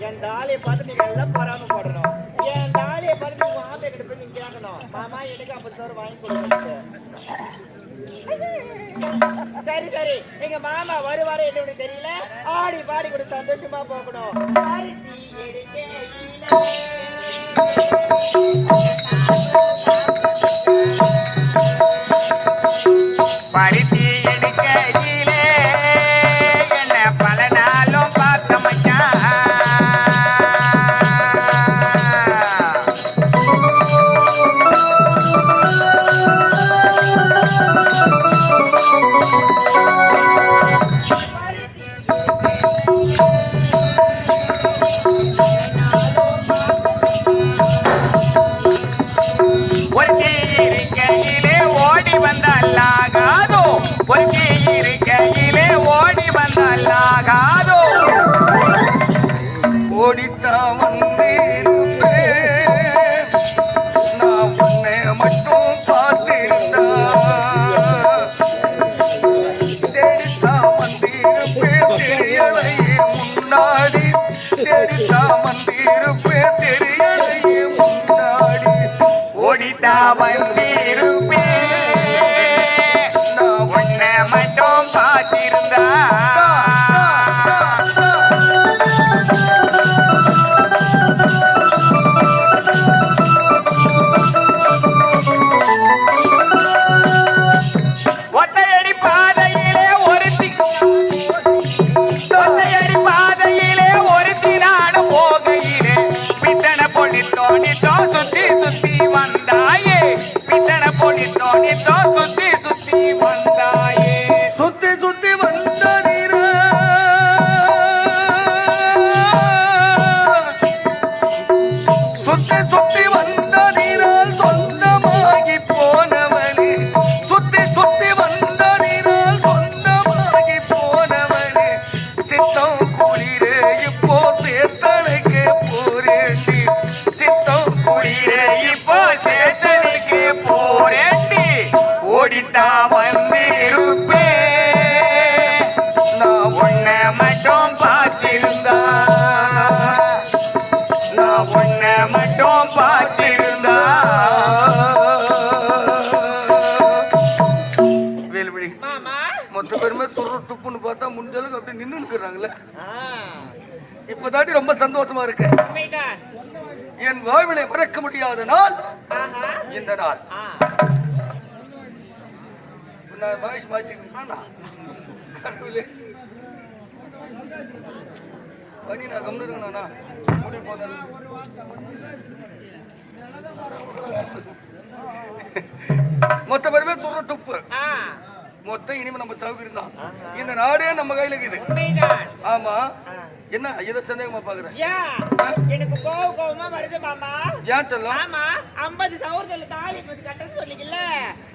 என் தாலியை பார்த்து நீங்க எல்லாம் பொறாம போடணும். என் தாலியை பார்த்து நீங்க ஆம்பளை கிட்ட போய் நீங்க கேட்கணும், மாமா எனக்கு 50,000 வாங்கி கொடுங்க. சரி சரி, எங்க மாமா வருவாரு என்ன தெரியல, ஆடி பாடி கூட சந்தோஷமா போகணும். பருத்தி எடுக்கையிலே என்ன பல நாளும் பார்த்த மச்சான். ஒருத்தி இருக்கையிலே ஓடி வந்தாலாகாதோ, ஓடித்தான் வந்தேன் நான் உன்னை மட்டும் பார்த்திருந்தா, தேடித்தான் வந்திருப்பேன் தெரியலையே முன்னாடி, தேடித்தான் வந்திருப்பேன் தெரியலையே முன்னாடி, ஓடித்தான் வந்திருப்பேன் மட்டும் பார்த்திருந்தா. ஒத்தையடி பாதையிலே ஒருத்தி, ஒத்தையடி பாதையிலே ஒருத்தி நாடு போகையிலே பித்தனை பொண்ணி தோணித்தோ சுத்தி சுத்தி வந்தாயே, பித்தனை பொண்ணி தோணித்தோ சுத்தி சுத்தி வந்தாயே, சுத்தி சுத்தி வந்த நீர சுத்தி சுத்தி வந்த நீரால் சொந்தமாகி போனவளே, சுத்தி சுத்தி வந்த நீரால் சொந்தமாகி போனவளே, சித்தம் குளிரே இப்போ சேத்தனுக்கு போரேண்டி, சித்தம் குளிரே இப்போ சேத்தனுக்கு போரேண்டி, ஓடித்தா வந்திருப்பே நான் உன்னை மட்டும் பார்த்திருந்தா, நான் உன்னை மட்டும் பார்த்திருந்தா. வேலுமணி மொத்த பேருமே துரு துப்புன்னு பார்த்தா முடிஞ்சளவுக்கு அப்படி நின்று இருக்கிறாங்களே, இப்பதாட்டி ரொம்ப சந்தோஷமா இருக்கு. என் வாழ்விலை மறக்க முடியாத நாள் இந்த நாள். மகேஷ் மாற்றிக்கிட்டா கடவுளே பணி நான் கம்னு இருக்கேண்ணா முடி போத மொத்த பேருமே துற துப்பு மொத்தம் இனிமே நம்ம சௌகரியம் தான். இந்த நாடே நம்ம கையில இருக்குது. ஆமா என்ன ஏதோ சந்தேகமா பாக்குறேன், எனக்கு கோவமா வருது மாமா. ஏன் சொல்ல? ஆமா 50,000 தாலி கட்டணும் சொன்னீங்கல்ல,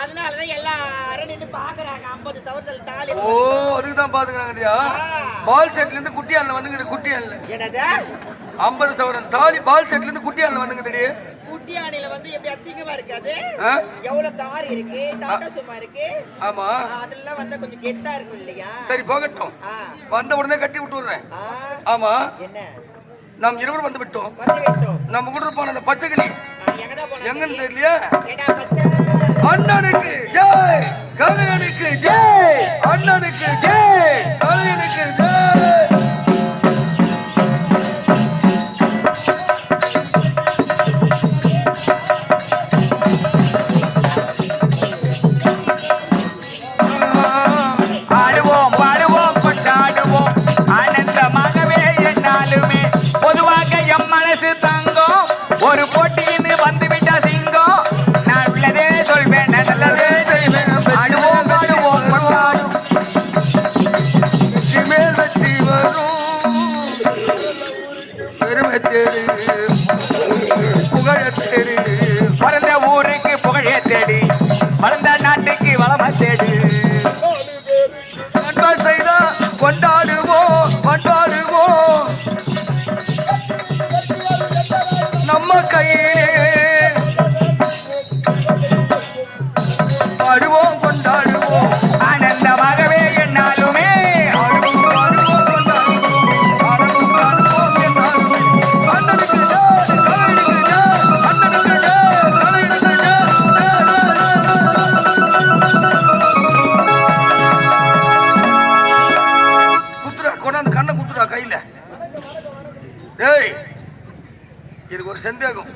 அதனாலதான் எல்லாரும் நின்று பாக்குறாங்க 50,000 தாலி. ஓ அதுக்குதான் பாத்துக்கிறாங்கடியா. பால் செட்ல இருந்து குட்டியால வந்துங்குது, குட்டியால என்னது 50,000 தாலி பால் செட்ல இருந்து குட்டியால வந்துங்குதுடி. குட்டி யானையில வந்து எப்படி அசிங்கமா இருக்காது? எவ்வளவு கார் இருக்கு, டாடா சும்மா இருக்கு. ஆமா, அதெல்லாம் வந்தா கொஞ்சம் கெத்தா இருக்கும் இல்லையா? சரி போகட்டும், வந்த உடனே கட்டி விட்டுறேன். ஆமா, என்ன நாம் இருவரும் வந்து விட்டோம். நம்ம கூட போன அந்த பச்சைக்கிளி எங்கன்னு தெரியலையா? அண்ணனுக்கு ஜெய், கலைஞனுக்கு ஜெய், அண்ணனுக்கு ஜெய், கலைஞனுக்கு ஜெய். ஆடுவோம் பாடுவோம் கொண்டாடுவோம் ஆனந்தமாகவே என்னாலுமே பொதுவாக எம் மனசு தங்கம் ஒரு போட்டின்னு வந்துவிட்ட சிங்கம் நான் உள்ளதே சொல்வேன் நல்லதே செய்வேன் ஆடுவோம் பாடுவோம் கொண்டாடும் மேல் வெற்றி வரும் பெருமை தேடி புகழ தேடி பிறந்த ஊருக்கு புகழே தேடி வளர்ந்த நாட்டுக்கு வளமை தேடி செய்தா கொண்டாடுவோம் கொண்டாடுவோம் நம்ம கையிலே பாடுவோம் கொண்டாடுவோம் ஆனந்தமாகவே என்னாலுமே ஆடுவோம் பாடுவோம் கொண்டாடுவோம் ஆனந்தம் பாடுவோம் என்னாலுமே அண்ணனுக்கு ஜெய், கலைஞனுக்கு ஜெய், அண்ணனுக்கு ஜெய், கலைஞனுக்கு ஜெய். கொண்டாந்து கண்ணை குத்துடா கையில. ஏய், எனக்கு ஒரு சந்தேகம்,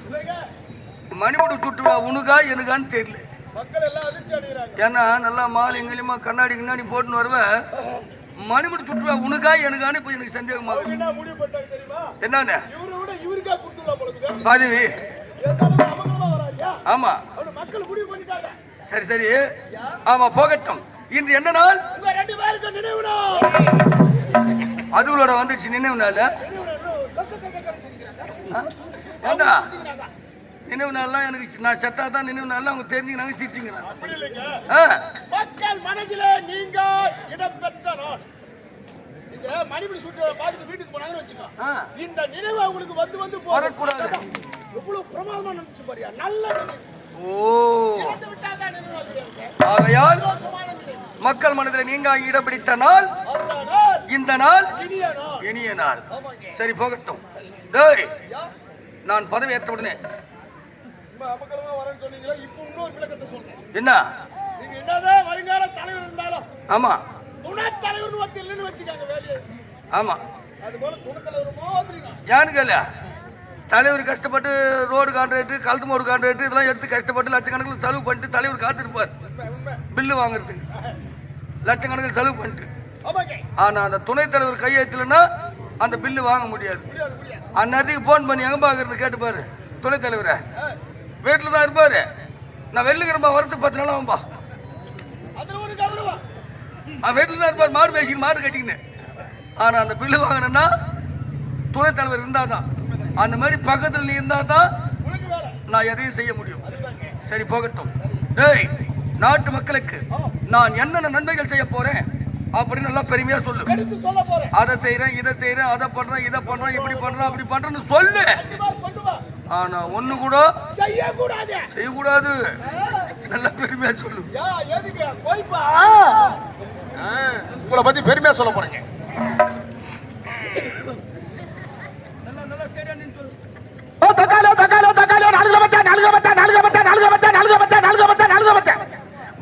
மணிமுடி சுட்டுவா உனக்கா எனக்கான்னு தெரியல. ஏன்னா நல்லா மாலை எங்கேயுமா கண்ணாடி கண்ணாடி போட்டுன்னு வருவேன், மணிமுடி சுட்டுவா உனக்கா எனக்கான்னு இப்ப எனக்கு சந்தேகமாக. என்னன்னு பதவி? ஆமா, சரி சரி, ஆமா போகட்டும். இன்று என்ன நாள்? அதுகளோட வந்துடுச்சு நினைவு நாள். ஏண்டா நினைவு நாள்லாம் எனக்கு நான் செத்தா தான் நினைவு நாள்லாம் அவங்க தெரிஞ்சுக்கிறாங்க, சிரிச்சுங்கிறாங்க. மக்கள் மனதிலே நீங்க இடம் பெற்ற நாள். இந்த மணிமுடி சுட்டு பார்த்துட்டு வீட்டுக்கு போனாங்கன்னு வச்சுக்கோ, இந்த நினைவு அவங்களுக்கு வந்து வந்து வரக்கூடாது. எவ்வளவு பிரமாதமா நினைச்சு பாரியா, நல்ல நினைவு. ஓ, ஆகையால் மக்கள் மனதில் நீங்க இடம் பிடித்த நாள் இந்த நாள் இனிய நாள். சரி போகட்டும். டேய், நான் பதவி ஏற்ற உடனே என்ன வருங்கால தலைவர் இருந்தாலும் ஆமா துணை தலைவர் வச்சுக்காங்க வேலையை. ஆமா, அது போல துணை தலைவர் மாதிரி யாருன்னு கேள்ல, தலைவர் கஷ்டப்பட்டு ரோடு கான்ட்ராக்ட், கழுத்து மோடு கான்ட்ராக்ட் இதெல்லாம் எடுத்து கஷ்டப்பட்டு லட்சக்கணக்கில் செலவு பண்ணிட்டு தலைவர் காத்திருப்பார் பில்லு வாங்குறதுக்கு, லட்சக்கணக்கில் செலவு பண்ணிட்டு. ஆனா அந்த துணைத் தலைவர் கையெழுத்துலன்னா அந்த பில்லு வாங்க முடியாது. அந்நேரத்துக்கு போன் பண்ணி எங்க பாக்குறது கேட்டுப்பாரு, துணைத் தலைவரை வீட்டுல தான் இருப்பாரு, நான் வெள்ளிக்கிழமை வரத்துக்கு 10 நாள் ஆகும்பா, வீட்டுல தான் இருப்பார் மாடு பேசி மாடு கட்டிக்கின்னு. ஆனா அந்த பில்லு வாங்கினா துணைத் தலைவர் இருந்தாதான், அந்த மாதிரி பக்கத்தில் நீ இருந்தா தான் நான் எதையும் செய்ய முடியும். சரி போகட்டும். ஏய், நாட்டு மக்களுக்கு நான் என்னென்ன நன்மைகள் செய்ய போறேன் அப்படின்னு நல்லா பெருமையா சொல்லு. அதை செய்யறேன், இதை செய்யறேன், அதை பண்றேன், இதை பண்றேன், இப்படி பண்றேன், அப்படி பண்றேன்னு சொல்லு. ஆனா ஒண்ணு கூட செய்யக்கூடாது. நல்லா பெருமையா சொல்லு. உங்களை பத்தி பெருமையா சொல்ல போறீங்க.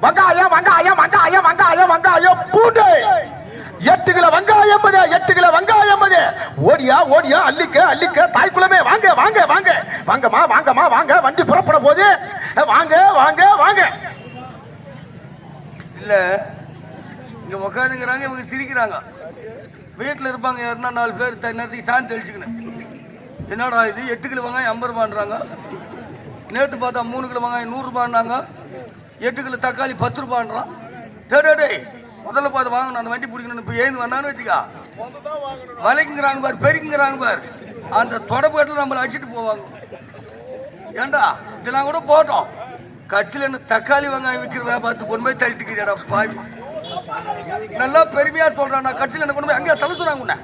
வெங்காயம் வெங்காயம் வெங்காயம் வெங்காயம் வெங்காயம் பூண்டு 8 கிலோ வெங்காயம் 8 கிலோ வெங்காயம். ஓடியா ஓடியா அள்ளிக்க அள்ளிக்க தாய்க்குளமே வாங்க வாங்க வாங்க வாங்கம்மா வாங்கம்மா வாங்க, வண்டி புறப்பட போது வாங்க வாங்க வாங்க. இல்ல இங்க உட்காந்துக்கிறாங்க, இவங்க சிரிக்கிறாங்க. வீட்டுல இருப்பாங்க யாருன்னா 4 பேர் நேரத்துக்கு சாணி தெளிச்சுக்கணும். என்னடா இது 8 கிலோ வெங்காயம் 50 ரூபான்றாங்க, நேற்று பார்த்தா 3 கிலோ வெங்காயம் 100 ரூபான்னாங்க, 8 கிலோ தக்காளி 10 ரூபான்றான். டேய் முதல்ல பார்த்து வாங்கணும், அந்த வண்டி பிடிக்கணும். இப்போ ஏந்து வந்தான்னு வச்சுக்கா வலைக்குங்கிறாங்க பாரு, பெருக்குங்கிறாங்க பாரு, அந்த தொடப்பாட்டில் நம்மளை அடிச்சுட்டு போவாங்க. ஏண்டா இதெல்லாம் கூட போட்டோம், கட்சியில் என்ன தக்காளி வெங்காயம் விற்கிற வியாபாரத்துக்கு கொண்டு போய் தள்ளிட்டுக்கிறியாடா பாவி. நல்லா பெருமையா சொல்றேன். நான் கட்சியில் என்ன கொண்டு போய் அங்கே தலை சொல்றாங்க உன்னை.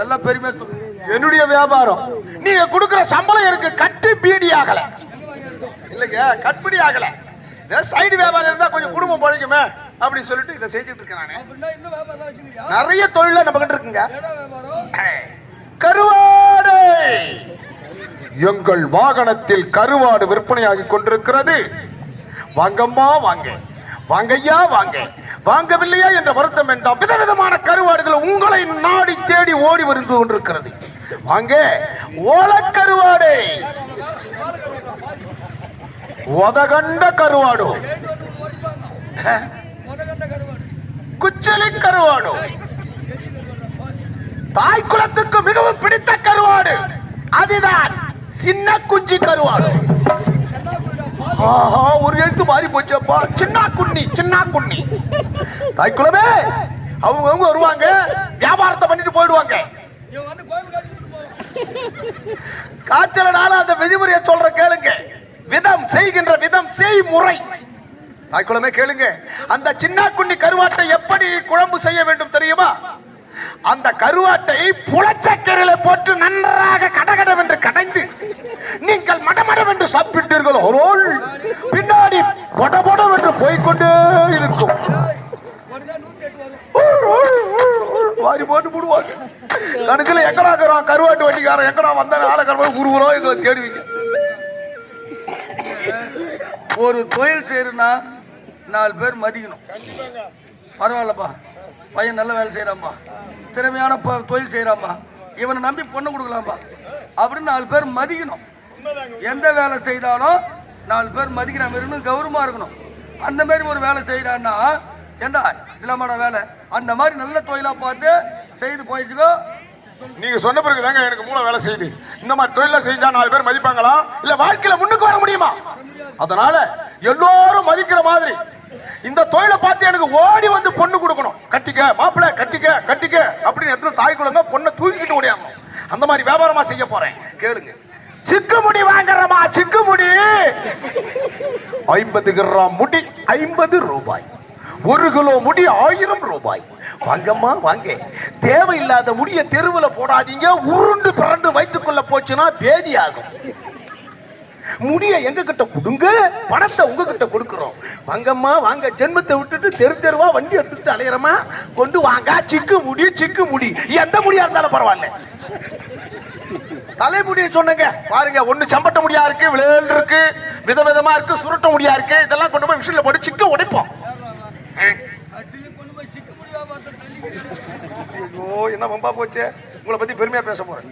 நல்லா பெருமையா சொல்றேன். என்னுடைய வியாபாரம் நீங்க கொடுக்கிற சம்பளம் எனக்கு கட்டு பீடி ஆகல இல்லைங்க, கட்பிடி ஆகல. சைடு வியாபாரம் இருந்தா கொஞ்சம் குடும்பம் பழைக்குமே அப்படின்னு சொல்லிட்டு இதை செஞ்சுட்டு இருக்கேன். நானு நிறைய தொழில நம்ம கிட்ட இருக்குங்க. கருவாடு, எங்கள் வாகனத்தில் கருவாடு விற்பனையாகி கொண்டிருக்கிறது. வாங்கம்மா வாங்க, வாங்கய்யா வாங்க, வாங்கவில்லையா என்ற வருத்தம் வேண்டாம். விதவிதமான கருவாடுகள் உங்களை நாடி தேடி ஓடி வந்து கொண்டிருக்கிறது. வாங்க, ஓலக்கருவாடு, ஒதகண்ட கருவாடு, குச்சலி கருவாடு, தாய் குலத்துக்கு மிகவும் பிடித்த கருவாடு அதுதான் சின்ன குஞ்சி கருவாடு. ஆஹா, ஒரு எழுத்து மாறி போச்சப்பா. சின்ன குண்ணி, சின்ன குண்ணி. தாய் குலமே அவங்க வருவாங்க, வியாபாரத்தை பண்ணிட்டு போயிடுவாங்க. காய்ச்சலனால அந்த விதிமுறையை சொல்ற கேளுங்க. விதம் செய்கின்ற விதம் செய்முறை. தாய்க்குளமே கேளுங்க. அந்த சின்ன குண்ணி கருவாட்டை எப்படி குழம்பு செய்ய வேண்டும் தெரியுமா? அந்த கருவாட்டை புளச்சக்கரையில போட்டு நன்றாக கடகடவென்று கடைந்து நீங்கள் மடமடவென்று சாப்பிட்டீர்களோ, பின்னாடி பொடபொடவென்று போய்கொண்டே இருக்கும். வாரி போட்டு போடுவாங்க. கணக்குல எங்கடா கருவாட்டு வண்டிக்காரன் எங்கடா வந்த ஆளை ஊருவரோ எங்களை தேடுவீங்க. ஒரு தொழில் செய்யறா 4 பேர் மதிக்கணும். பரவாயில்லப்பா, பையன் நல்ல வேலை செய்யறாம்பா, திறமையான தொழில் செய்யறாம்பா, இவனை நம்பி பொண்ணு கொடுக்கலாம்பா அப்படின்னு 4 பேர் மதிக்கணும். எந்த வேலை செய்தாலும் 4 பேர் மதிக்கிற மாதிரி கௌரவமா இருக்கணும். அந்த மாதிரி ஒரு வேலை செய்யறான்னா ஏண்டா இல்லாமடா வேலை, அந்த மாதிரி நல்ல தொழிலா பார்த்து செய்து போயிச்சுக்கோ. நீங்க சொன்ன பிறகு தாங்க எனக்கு மூளை வேலை செய்யுது. இந்த மாதிரி தொழில செஞ்சா 4 பேர் மதிப்பாங்களா? இல்ல வாழ்க்கையில முன்னுக்கு வர முடியுமா? அதனால எல்லாரும் மதிக்கிற மாதிரி இந்த தொழிலை பார்த்து எனக்கு ஓடி வந்து பொண்ணு கொடுக்கணும். கட்டிக்க மாப்பிள்ள, கட்டிக்க கட்டிக்க அப்படின்னு எத்தனை தாய் குழந்தை பொண்ணை தூக்கிட்டு ஓடியாங்க. அந்த மாதிரி வியாபாரமா செய்ய போறேன். கேளுங்க. சிக்கு முடி வாங்குறமா, சிக்கு முடி 50 கிராம் முடி 50 ரூபாய், 1 கிலோ முடி 1000 ரூபாய். வாங்கம்மா வாங்க. தேவையில்லாத முடிய தெருவில் போடாதீங்க. உருண்டு பிறண்டு வைத்துக்கொள்ள போச்சுன்னா பேதி ஆகும். முடிய எங்க கிட்ட கொடுங்க, பணத்தை உங்ககிட்ட கொடுக்கிறோம். வாங்கம்மா வாங்க. ஜென்மத்தை விட்டுட்டு தெரு தெருவா வண்டி எடுத்துட்டு அலையிறமா, கொண்டு வாங்க. சிக்கு முடி, சிக்கு முடி, எந்த முடியா இருந்தாலும் பரவாயில்ல. தலைமுடியை சொன்னங்க பாருங்க. ஒண்ணு சம்பட்ட முடியா இருக்கு, விளையாடு இருக்கு, விதவிதமா இருக்கு, சுருட்ட முடியா இருக்கு. இதெல்லாம் கொண்டு போய் மிஷின்ல போட்டு சிக்க உடைப்போம். ஐயோ, என்ன பம்பா போச்சு. உங்களை பத்தி பெருமையா பேச போறேன்.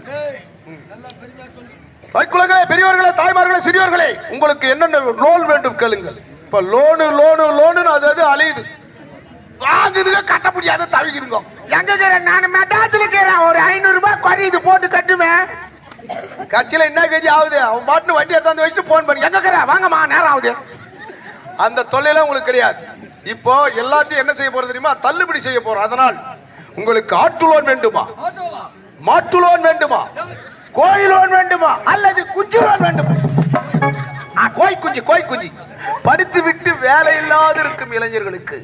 பெரியவர்களே, தாய்மார்களே, சிறியவர்களே, உங்களுக்கு என்னென்ன லோன் வேண்டும் கேளுங்கள். இப்ப லோனு லோனு லோனு அது அழியுது. வாங்குதுங்க, கட்ட முடியாத தவிக்குதுங்க. எங்க நான் மெட்ராஸ்ல இருக்கிறேன், ஒரு 500 ரூபாய் குறையுது, போட்டு கட்டுவேன். கட்சியில என்ன கேஜி ஆகுது, அவன் பாட்டு வண்டி எடுத்து வச்சுட்டு போன் பண்ணி எங்க வாங்கம்மா நேரம் ஆகுது. அந்த தொல்லையெல்லாம் உங்களுக்கு கிடையாது. இப்போ எல்லாத்தையும் என்ன செய்ய போறது தெரியுமா? தள்ளுபடி செய்ய போறோம். அதனால் உங்களுக்கு ஆட்டு லோன் வேண்டுமா, மாட்டு லோன் வேண்டுமா, கோழி லோன் வேண்டுமா, அல்லது குஞ்சு லோன் வேண்டுமா? கோய் குஞ்சு படித்து விட்டு வேலை இல்லாத இருக்கும் இளைஞர்களுக்கு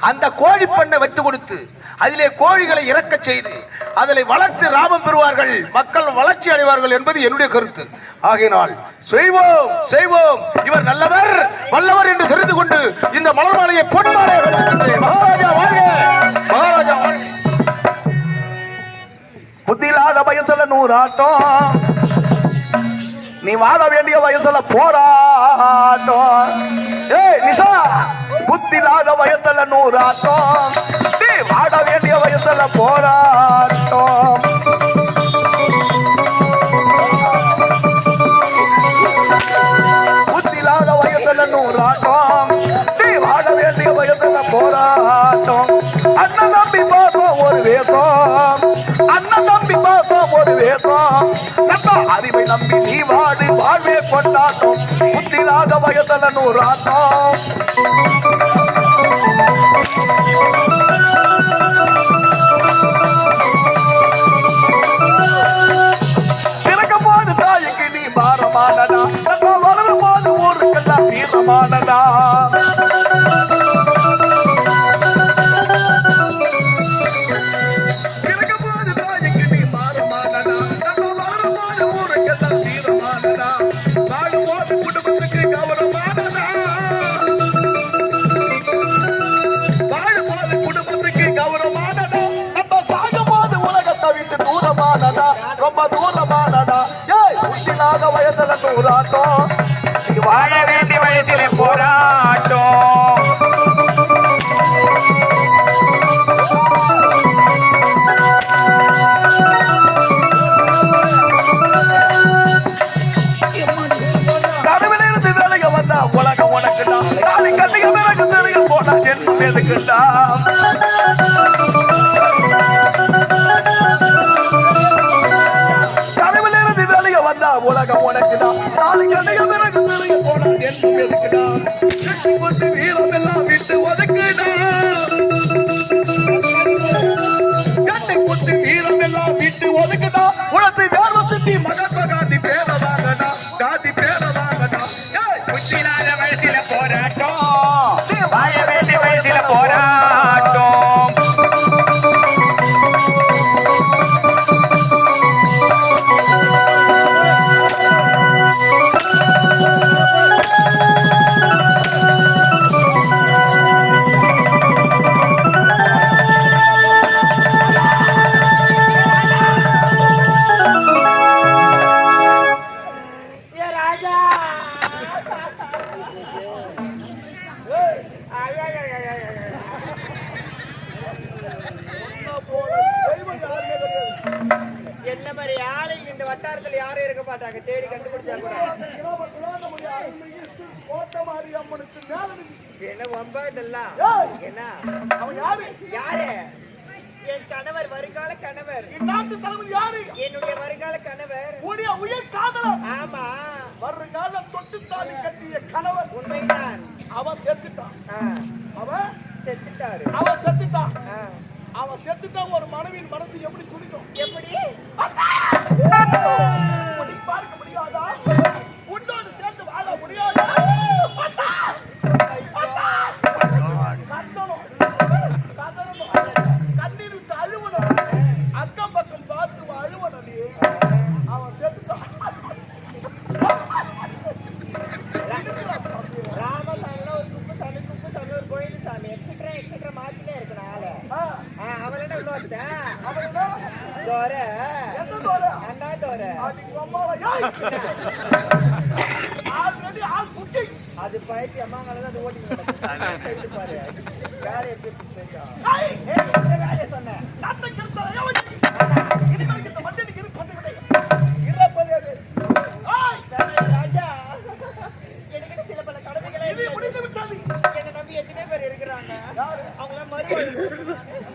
அந்த கோழி பண்ணை வைத்து கொடுத்து அதிலே கோழிகளை இறக்க செய்து அதில் வளர்த்து லாபம் பெறுவார்கள், மக்கள் வளர்ச்சி அடைவார்கள் என்பது என்னுடைய கருத்து. ஆகையினால் செய்வோம் செய்வோம். இவர் நல்லவர் வல்லவர் என்று தெரிந்து கொண்டு இந்த மலர் மாலையை பொன் மாலை மகாராஜா வாழ்க, மகாராஜா வாழ்க. புத்தியில்லாத வயசுல 100 ஆட்டம், நீ வாழ வேண்டிய வயசுல போராட்டம். ஏய் நிஷா, புத்தியில்லாத வயசுல 100 ஆட்டம், நீ வாழ வேண்டிய வயசுல போராட்டம். புத்தியில்லாத வயசுல 100 ஆட்டம், நீ வாழ வேண்டிய வயசுல போராட்டம். அண்ணன் தம்பி பாசம் ஒரு வேஷம், அண்ணன் தம்பி பாசம் ஒரு வேஷம், நம்ம அறிவை நம்பி நீ வாடு, வாழ்வே கொண்டாட்டம். புத்தியில்லாத வயசுல 100 ஆட்டம். பிறக்கும் போது தாய்க்கு நீ பாரமானடா, நம்ம வளரும் போது ஊருக்கெல்லாம் வீரமானடா. போனா ஜென்மம் எதுக்குண்டா கனவுல இருந்து வெளிய வந்தா உலகம் உனக்குதான் நாலு கண்ணைய பிறகு தெரிய போனா ஜென்மம் எதுக்குடா கொத்து வீரம் எல்லாம் விட்டு ஒதுக்குடா கட்டை கொத்து வீரம் எல்லாம் விட்டு ஒதுக்குடா உனக்கு வேர்வ சுத்தி மகாத்மா காந்தி பேர வாங்கடா காந்தி பேர வாங்கடா புத்திராத வயசுல போராட்டம் வாழ வேண்டிய வயசுல போராட்டம் ஏ ராஜா என்ன மாதிரி ஆளு இந்த வட்டாரத்துல யாரும் இருக்க மாட்டாங்க தேடி கண்டுபிடிச்சா கூட என்ன வம்பா இதெல்லாம் என்ன அவன் யாரு? யாரு என் கணவர் வருங்கால கணவர் நாட்டு தலைவர் யாரு? என்னுடைய வருங்கால கணவர் உடைய உயிர் காதலர். ஆமா வருங்கால தொட்டு தாலி கட்டிய கணவர். உண்மைதான் அவன் செத்துட்டான். அவன் செத்துட்டாரு அவன் செத்துட்டான். ஆ. அவன் செத்துட்டா ஒரு மனைவியின் மனசு எப்படி துடிக்கும்? எப்படி அப்படி பார்க்க முடியாதா? உன்னோடு சேர்ந்து வாழ முடியாதா? கத்தணும். கதறணும். கண்ணீர் விட்டு அழுவணும். அக்கம் பக்கம் பார்த்து அழுவணும் நீ. அவன் செத்துட்டான். ராமசாமில ஒரு குப்புசாமி ஒரு கோயில் சாமி எக்ஸெட்ரா மாத்திட்டே இருக்கணும் ஆளு அவளோட உள்ள வச்சா அவனா தோர என்ன தோற? அண்ணா தோர அதுக்கு அம்மாவை ஏய்! ஆல்ரெடி ஆள் குட்டி. அது பயத்தி அம்மாங்கள அது ஓட்டி நடக்குது பாரு வேலை எப்படி தெரியும் ஏய்! இந்த வேலையை சொன்னேன் நாட்டை கெடுத்தால எவன்? இனிமேல் இந்த மண்ணிற்கு இரு கொண்டு விடு. இறப்பது அது. ஏய்! ராஜா எனக்கு சில பல கடமைகளே இது முடிந்து விட்டது. என்ன நம்பி எத்தனை பேர் இருக்கிறாங்க யாரு? அவங்க மறுபடியும்